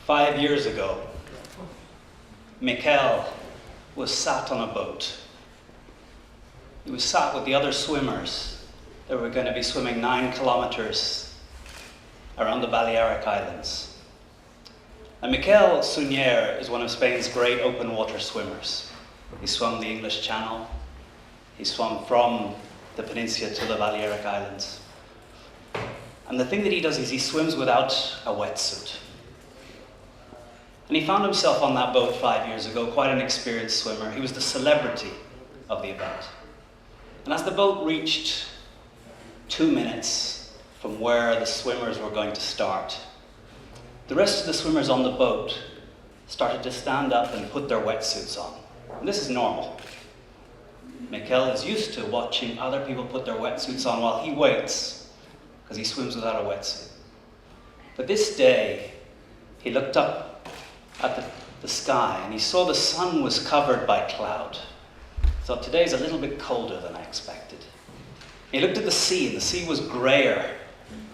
5 years ago, Neill was sat on a boat. He was sat with the other swimmers that were going to be swimming 9 kilometers around the Balearic Islands. And Miquel Sunyer is one of Spain's great open water swimmers. He swam the English Channel. He swam from the peninsula to the Balearic Islands. And the thing that he does is he swims without a wetsuit. And he found himself on that boat 5 years ago, quite an experienced swimmer. He was the celebrity of the event. And as the boat reached 2 minutes from where the swimmers were going to start, the rest of the swimmers on the boat started to stand up and put their wetsuits on. And this is normal. Miquel is used to watching other people put their wetsuits on while he waits, because he swims without a wetsuit. But this day, he looked up at the sky and he saw the sun was covered by cloud. He thought, today's a little bit colder than I expected. He looked at the sea, and the sea was grayer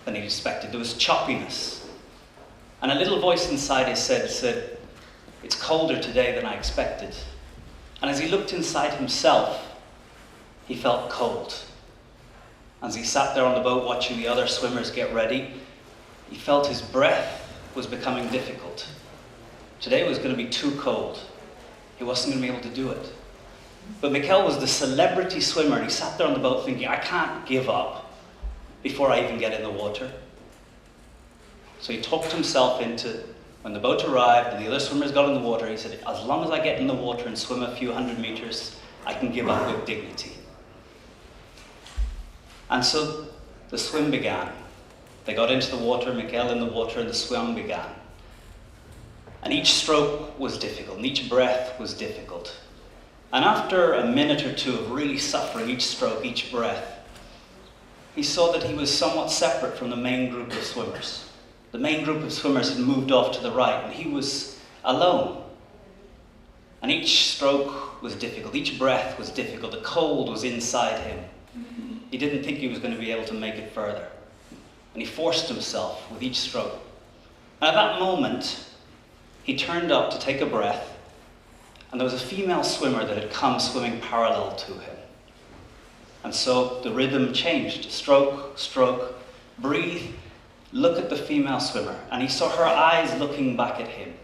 than he expected. There was choppiness. And a little voice inside his head said, it's colder today than I expected. And as he looked inside himself, he felt cold. As he sat there on the boat watching the other swimmers get ready, he felt his breath was becoming difficult. Today was going to be too cold. He wasn't going to be able to do it. But Miquel was the celebrity swimmer, and he sat there on the boat thinking, I can't give up before I even get in the water. So he talked himself into, when the boat arrived and the other swimmers got in the water, he said, as long as I get in the water and swim a few 100 meters, I can give up with dignity. And so the swim began. They got into the water, Miquel in the water, and the swim began. And each stroke was difficult, and each breath was difficult. And after a minute or two of really suffering each stroke, each breath, he saw that he was somewhat separate from the main group of swimmers. The main group of swimmers had moved off to the right, and he was alone. And each stroke was difficult, each breath was difficult, the cold was inside him. He didn't think he was going to be able to make it further. And he forced himself with each stroke. And at that moment, he turned up to take a breath, and there was a female swimmer that had come swimming parallel to him. And so the rhythm changed. Stroke, stroke, breathe, look at the female swimmer. And he saw her eyes looking back at him.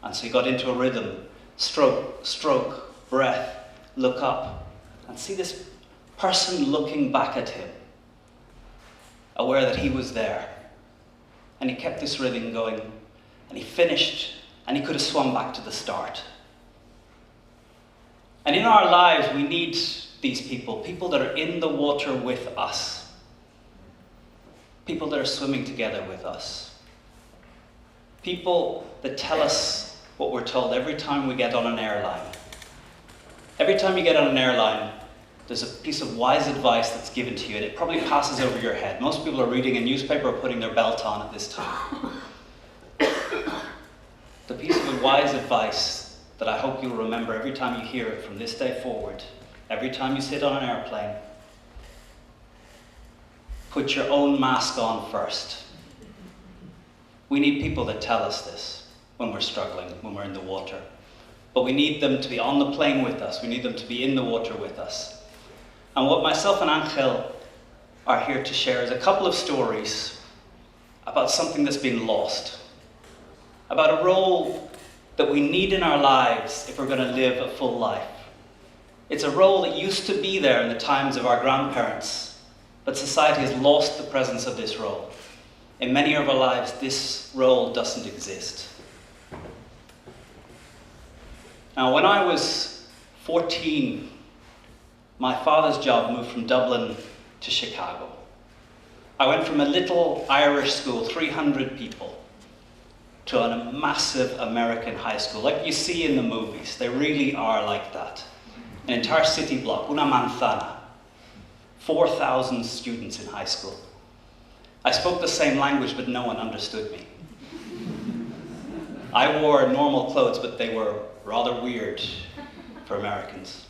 And so he got into a rhythm. Stroke, stroke, breath, look up. And see this person looking back at him, aware that he was there. And he kept this rhythm going. And he finished, and he could have swum back to the start. And in our lives, we need these people that are in the water with us. People that are swimming together with us. People that tell us what we're told every time we get on an airline. Every time you get on an airline, there's a piece of wise advice that's given to you, and it probably passes over your head. Most people are reading a newspaper or putting their belt on at this time. The piece of wise advice that I hope you'll remember every time you hear it from this day forward, every time you sit on an airplane, put your own mask on first. We need people that tell us this when we're struggling, when we're in the water. But we need them to be on the plane with us. We need them to be in the water with us. And what myself and Angel are here to share is a couple of stories about something that's been lost. About a role that we need in our lives if we're going to live a full life. It's a role that used to be there in the times of our grandparents, but society has lost the presence of this role. In many of our lives, this role doesn't exist. Now, when I was 14, my father's job moved from Dublin to Chicago. I went from a little Irish school, 300 people, to a massive American high school, like you see in the movies. They really are like that. An entire city block, una manzana. 4,000 students in high school. I spoke the same language, but no one understood me. I wore normal clothes, but they were rather weird for Americans.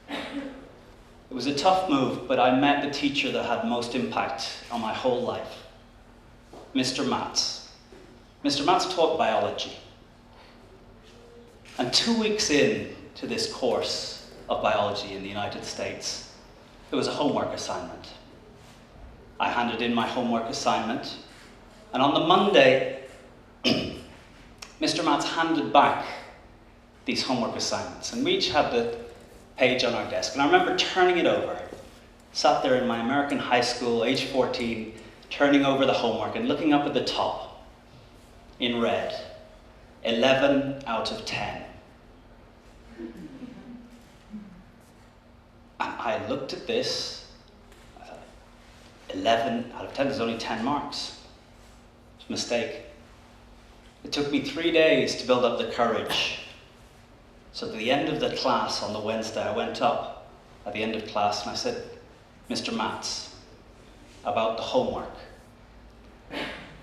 It was a tough move, but I met the teacher that had most impact on my whole life, Mr. Matz. Mr. Matz taught biology. And 2 weeks in to this course of biology in the United States, there was a homework assignment. I handed in my homework assignment, and on the Monday, Mr. Matz handed back these homework assignments, and we each had the page on our desk. And I remember turning it over, sat there in my American high school, age 14, turning over the homework and looking up at the top in red, 11 out of 10. And I looked at this, I thought, 11 out of 10, there's only 10 marks. It's a mistake. It took me 3 days to build up the courage. So at the end of the class on the Wednesday, I went up at the end of class and I said, Mr. Matz, about the homework.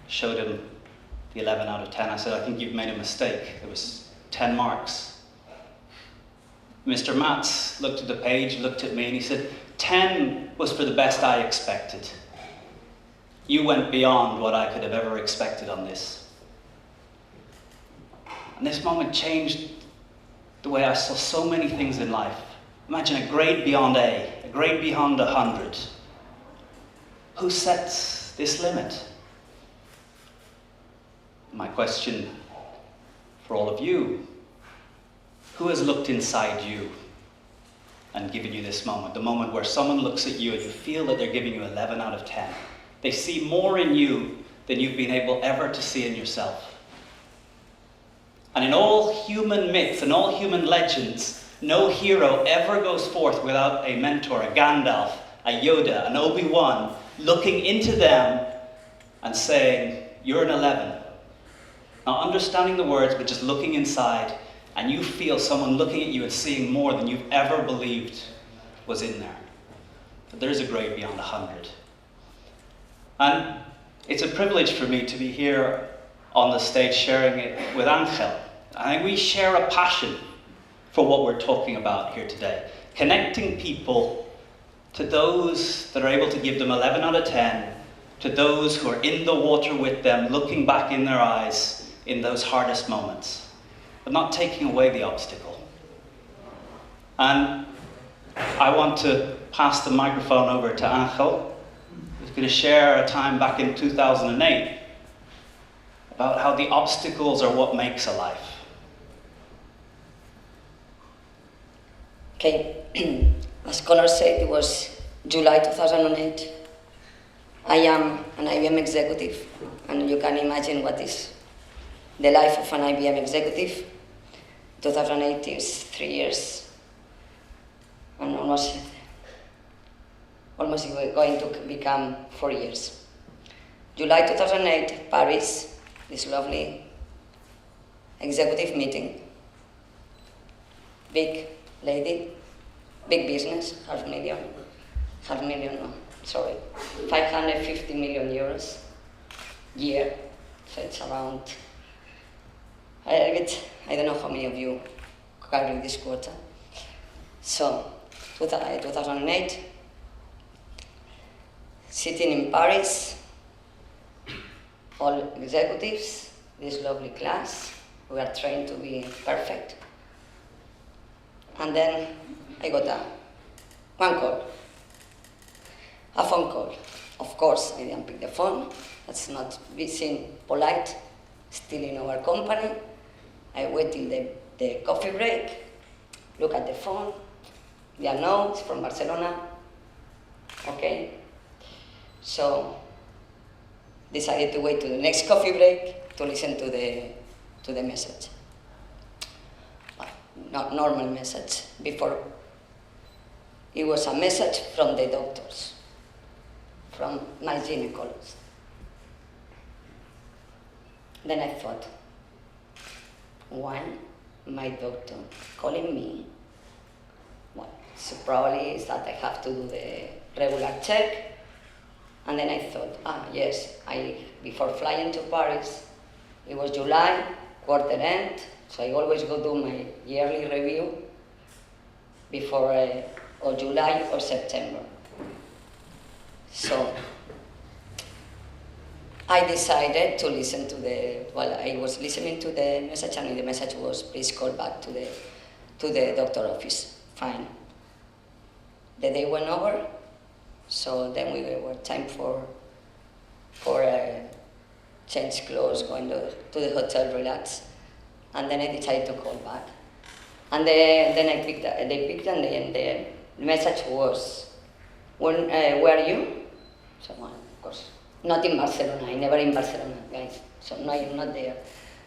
Showed him the 11 out of 10. I said, I think you've made a mistake. There was 10 marks. Mr. Matz looked at the page, looked at me, and he said, 10 was for the best I expected. You went beyond what I could have ever expected on this. And this moment changed the way I saw so many things in life. Imagine a grade beyond A, a grade beyond 100. Who sets this limit? My question for all of you, who has looked inside you and given you this moment? The moment where someone looks at you and you feel that they're giving you 11 out of 10. They see more in you than you've been able ever to see in yourself. And in all human myths and all human legends, no hero ever goes forth without a mentor, a Gandalf, a Yoda, an Obi-Wan, looking into them and saying, you're an 11. Not understanding the words, but just looking inside, and you feel someone looking at you and seeing more than you've ever believed was in there. But there's a grade beyond 100. And it's a privilege for me to be here on the stage sharing it with Angel. I think we share a passion for what we're talking about here today. Connecting people to those that are able to give them 11 out of 10, to those who are in the water with them, looking back in their eyes in those hardest moments, but not taking away the obstacle. And I want to pass the microphone over to Angel, who's going to share a time back in 2008 about how the obstacles are what makes a life. Okay, as Conor said, it was July 2008. I am an IBM executive, and you can imagine what is the life of an IBM executive. 2008 is 3 years, and almost going to become 4 years. July 2008, Paris, this lovely executive meeting. Big lady, big business, 550 million euros year, so it's around, I don't know how many of you carry this quota. So, 2008, sitting in Paris, all executives, this lovely class, we are trained to be perfect. And then I got a phone call. Of course, I didn't pick the phone. That's not being polite, still in our company. I wait till the coffee break, look at the phone. Yeah, no, it's from Barcelona. Okay. So, decided to wait to the next coffee break to listen to the message. Not normal message. Before, it was a message from the doctors, from my gynecologist. Then I thought, why my doctor calling me? Well, so probably is that I have to do the regular check. And then I thought, yes, before flying to Paris, it was July, quarter end, so I always go do my yearly review before or July or September. So I decided to listen to I was listening to the message, and the message was, please call back to the doctor office. Fine. The day went over, so then we were time for change clothes, going to the hotel, relax, and then I decided to call back. And then they picked, and the message was, where are you? So, well, of course, not in Barcelona. I'm never in Barcelona, guys. So no, I'm not there.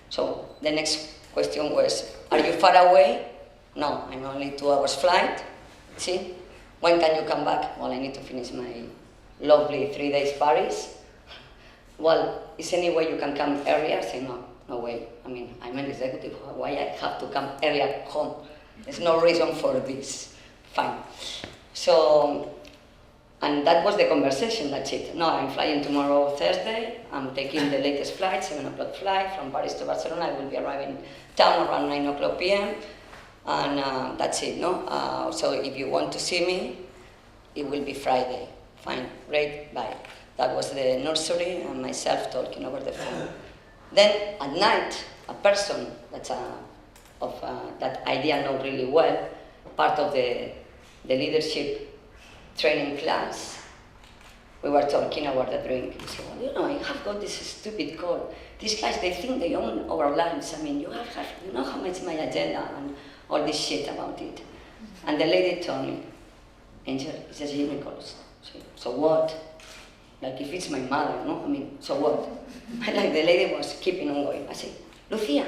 So the next question was, are you far away? No, I'm only 2 hours flight. See, when can you come back? Well, I need to finish my lovely 3 days Paris. Well, is any way you can come earlier? I say, no way. I mean, I'm an executive. Why I have to come earlier home? There's no reason for this. Fine. So, and that was the conversation, that's it. No, I'm flying tomorrow, Thursday. I'm taking the latest flight, 7 o'clock flight from Paris to Barcelona. I will be arriving town around 9 o'clock p.m. And that's it, no? So if you want to see me, it will be Friday. Fine, great, bye. That was the nursery and myself talking over the phone. Then at night, a person that I didn't know really well, part of the leadership training class, we were talking about the drink. He said, well, I have got this stupid call. These guys, they think they own our lives. I mean, you know how much my agenda and all this shit about it. And the lady told me, Angel, it's a gynecologist. So what? Like, if it's my mother, no? I mean, so what? And like, the lady was keeping on going. I said, Lucia,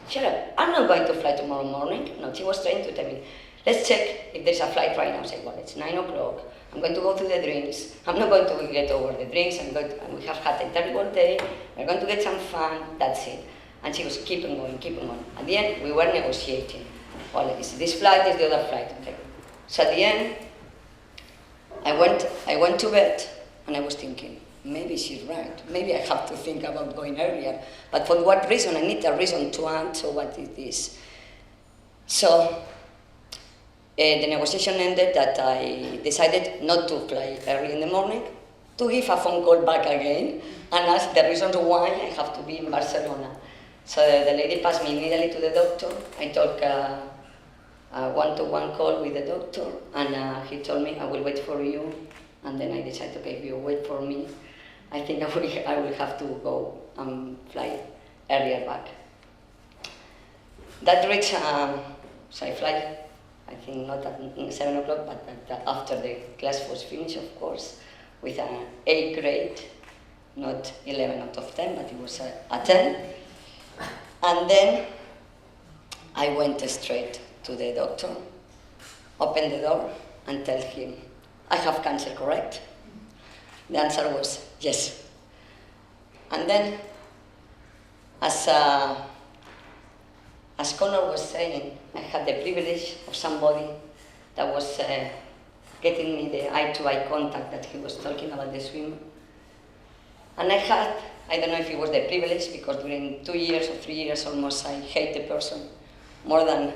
shut up. I'm not going to fly tomorrow morning. No, she was trying to tell me, let's check if there's a flight right now. I said, well, it's 9 o'clock. I'm going to go to the drinks. I'm not going to get over the drinks. And we have had a terrible day. We're going to get some fun. That's it. And she was keeping going. At the end, we were negotiating. Well, is this flight, is the other flight? Okay. So at the end, I went to bed, and I was thinking, maybe she's right. Maybe I have to think about going earlier. But for what reason? I need a reason to answer what is this. So the negotiation ended that I decided not to fly early in the morning, to give a phone call back again and ask the reasons why I have to be in Barcelona. So the lady passed me immediately to the doctor. I took a one-to-one call with the doctor, and he told me, I will wait for you. And then I decided, okay, if you wait for me, I think I will have to go and fly earlier back. That reached, so I fly, I think not at 7 o'clock, but after the class was finished, of course, with an 8 grade, not 11 out of 10, but it was a 10. And then I went straight to the doctor, opened the door, and tell him, I have cancer, correct? The answer was yes. And then, as Conor was saying, I had the privilege of somebody that was getting me the eye-to-eye contact that he was talking about the swimmer. And I don't know if it was the privilege, because during 2 years or 3 years almost, I hate the person more than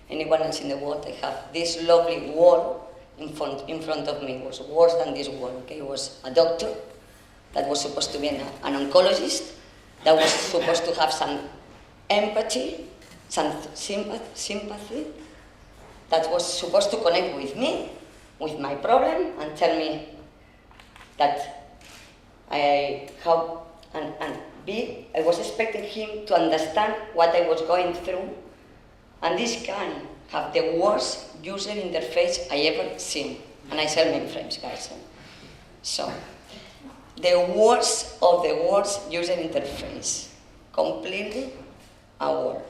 anyone else in the world. I have this lovely wall in front of me. It was worse than this wall. Okay? It was a doctor that was supposed to be an oncologist, that was supposed to have some empathy, some sympathy, that was supposed to connect with me, with my problem, and tell me that I was expecting him to understand what I was going through. And this guy have the worst user interface I ever seen. And I sell mainframes, guys. So, the worst of the worst user interface. Completely our.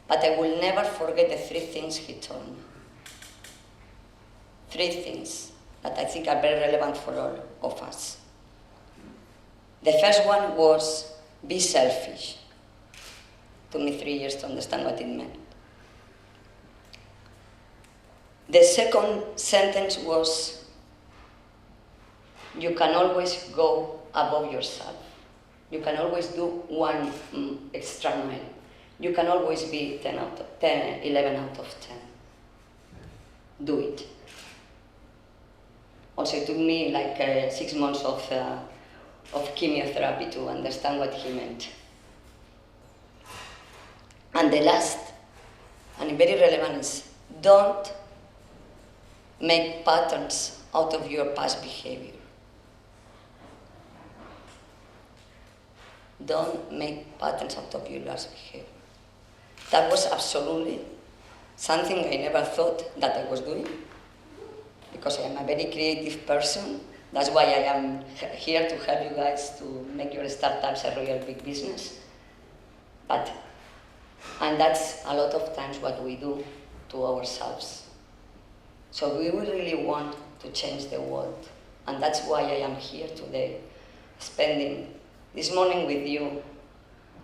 But I will never forget the 3 things he told me. 3 things that I think are very relevant for all of us. The first one was, be selfish. Took me 3 years to understand what it meant. The second sentence was, you can always go above yourself. You can always do 1 extra mile. You can always be 11 out of 10. Do it. Also, it took me like 6 months of of chemotherapy to understand what he meant. And the last, and very relevant, is don't make patterns out of your past behavior. Don't make patterns out of your past behavior. That was absolutely something I never thought that I was doing, because I am a very creative person. That's why I am here to help you guys to make your startups a real big business. And that's a lot of times what we do to ourselves. So we really want to change the world. And that's why I am here today, spending this morning with you,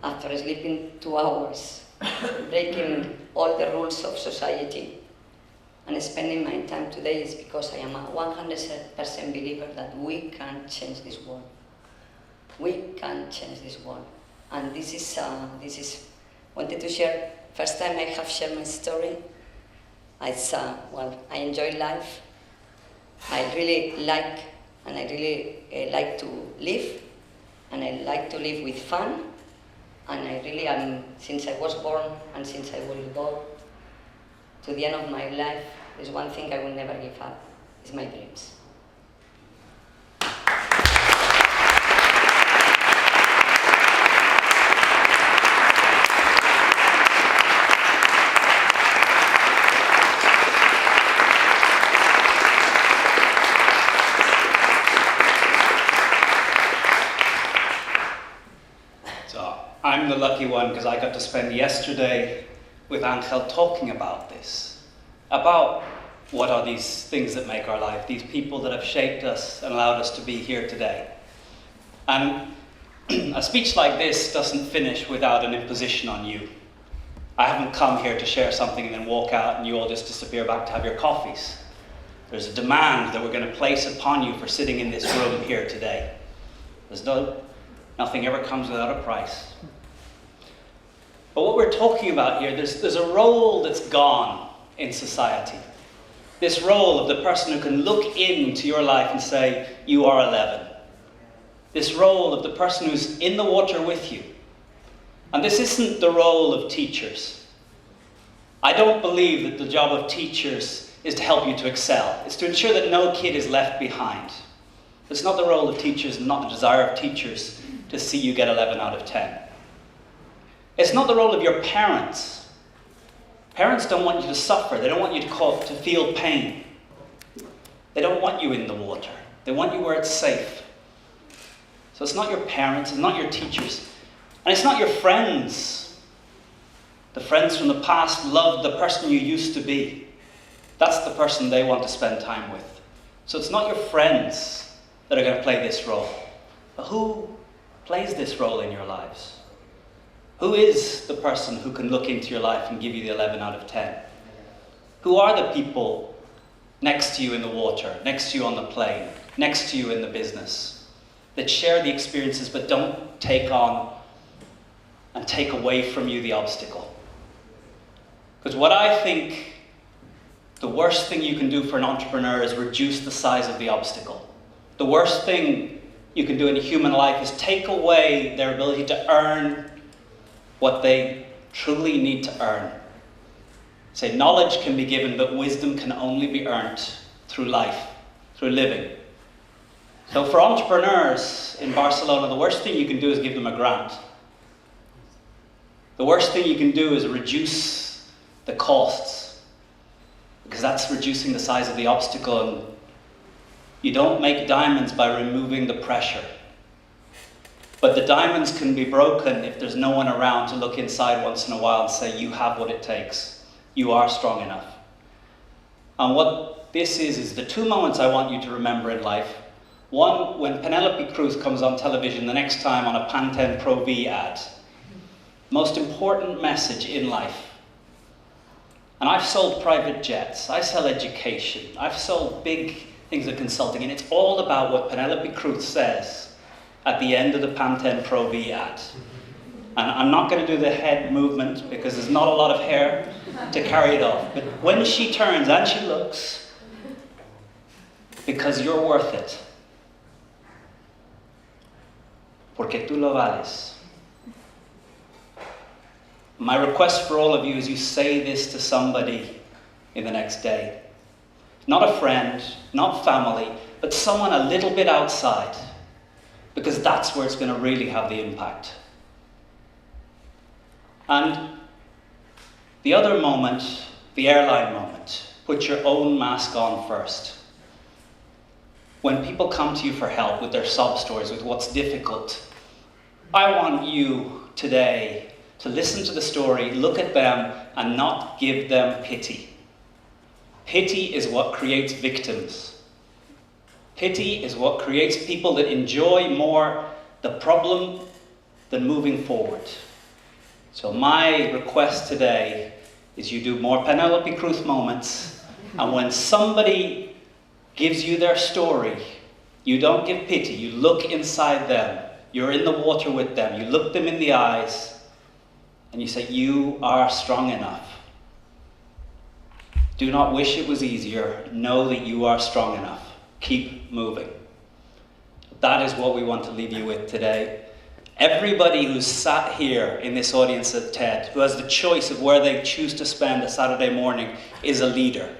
after sleeping 2 hours, breaking all the rules of society, and spending my time today is because I am a 100% believer that we can change this world. We can change this world. And this is wanted to share. First time I have shared my story. It's, well, I enjoy life. I really like, and I really like to live. And I like to live with fun. And I really am, since I was born and since I will go to the end of my life, there's one thing I will never give up, is my dreams. I'm the lucky one because I got to spend yesterday with Angel talking about this, about what are these things that make our life, these people that have shaped us and allowed us to be here today. And a speech like this doesn't finish without an imposition on you. I haven't come here to share something and then walk out and you all just disappear back to have your coffees. There's a demand that we're going to place upon you for sitting in this room here today. Nothing ever comes without a price. But what we're talking about here, there's a role that's gone in society. This role of the person who can look into your life and say, you are 11. This role of the person who's in the water with you. And this isn't the role of teachers. I don't believe that the job of teachers is to help you to excel. It's to ensure that no kid is left behind. It's not the role of teachers, not the desire of teachers to see you get 11 out of 10. It's not the role of your parents. Parents don't want you to suffer. They don't want you to feel pain. They don't want you in the water. They want you where it's safe. So it's not your parents, it's not your teachers, and it's not your friends. The friends from the past loved the person you used to be. That's the person they want to spend time with. So it's not your friends that are going to play this role. But who plays this role in your lives? Who is the person who can look into your life and give you the 11 out of 10? Who are the people next to you in the water, next to you on the plane, next to you in the business, that share the experiences but don't take on and take away from you the obstacle? Because what I think the worst thing you can do for an entrepreneur is reduce the size of the obstacle. The worst thing you can do in a human life is take away their ability to earn what they truly need to earn. Say, knowledge can be given, but wisdom can only be earned through life, through living. So for entrepreneurs in Barcelona, the worst thing you can do is give them a grant. The worst thing you can do is reduce the costs, because that's reducing the size of the obstacle, and you don't make diamonds by removing the pressure. But the diamonds can be broken if there's no one around to look inside once in a while and say, you have what it takes. You are strong enough. And what this is the two moments I want you to remember in life. One, when Penelope Cruz comes on television the next time on a Pantene Pro V ad. Most important message in life. And I've sold private jets. I sell education. I've sold big things of consulting. And it's all about what Penelope Cruz says at the end of the Pantene Pro V ad. And I'm not going to do the head movement because there's not a lot of hair to carry it off. But when she turns and she looks, because you're worth it. porque tú lo vales. My request for all of you is you say this to somebody in the next day. Not a friend, not family, but someone a little bit outside, because that's where it's going to really have the impact. And the other moment, the airline moment, put your own mask on first. When people come to you for help with their sob stories, with what's difficult, I want you today to listen to the story, look at them, and not give them pity. Pity is what creates victims. Pity is what creates people that enjoy more the problem than moving forward. So my request today is you do more Penelope Cruz moments, and when somebody gives you their story, you don't give pity, you look inside them, you're in the water with them, you look them in the eyes, and you say, you are strong enough. Do not wish it was easier, know that you are strong enough. Keep moving. That is what we want to leave you with today. Everybody who's sat here in this audience at TED, who has the choice of where they choose to spend a Saturday morning, is a leader.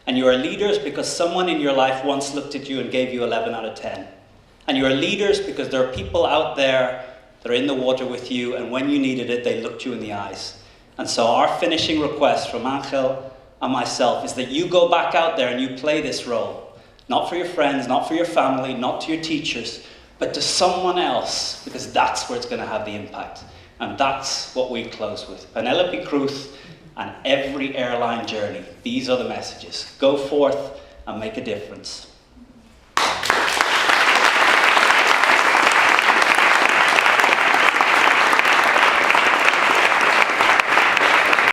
And you are leaders because someone in your life once looked at you and gave you 11 out of 10. And you are leaders because there are people out there that are in the water with you, and when you needed it, they looked you in the eyes. And so our finishing request from Angel and myself is that you go back out there and you play this role. Not for your friends, not for your family, not to your teachers, but to someone else, because that's where it's going to have the impact. And that's what we close with. Penelope Cruz and every airline journey. These are the messages. Go forth and make a difference.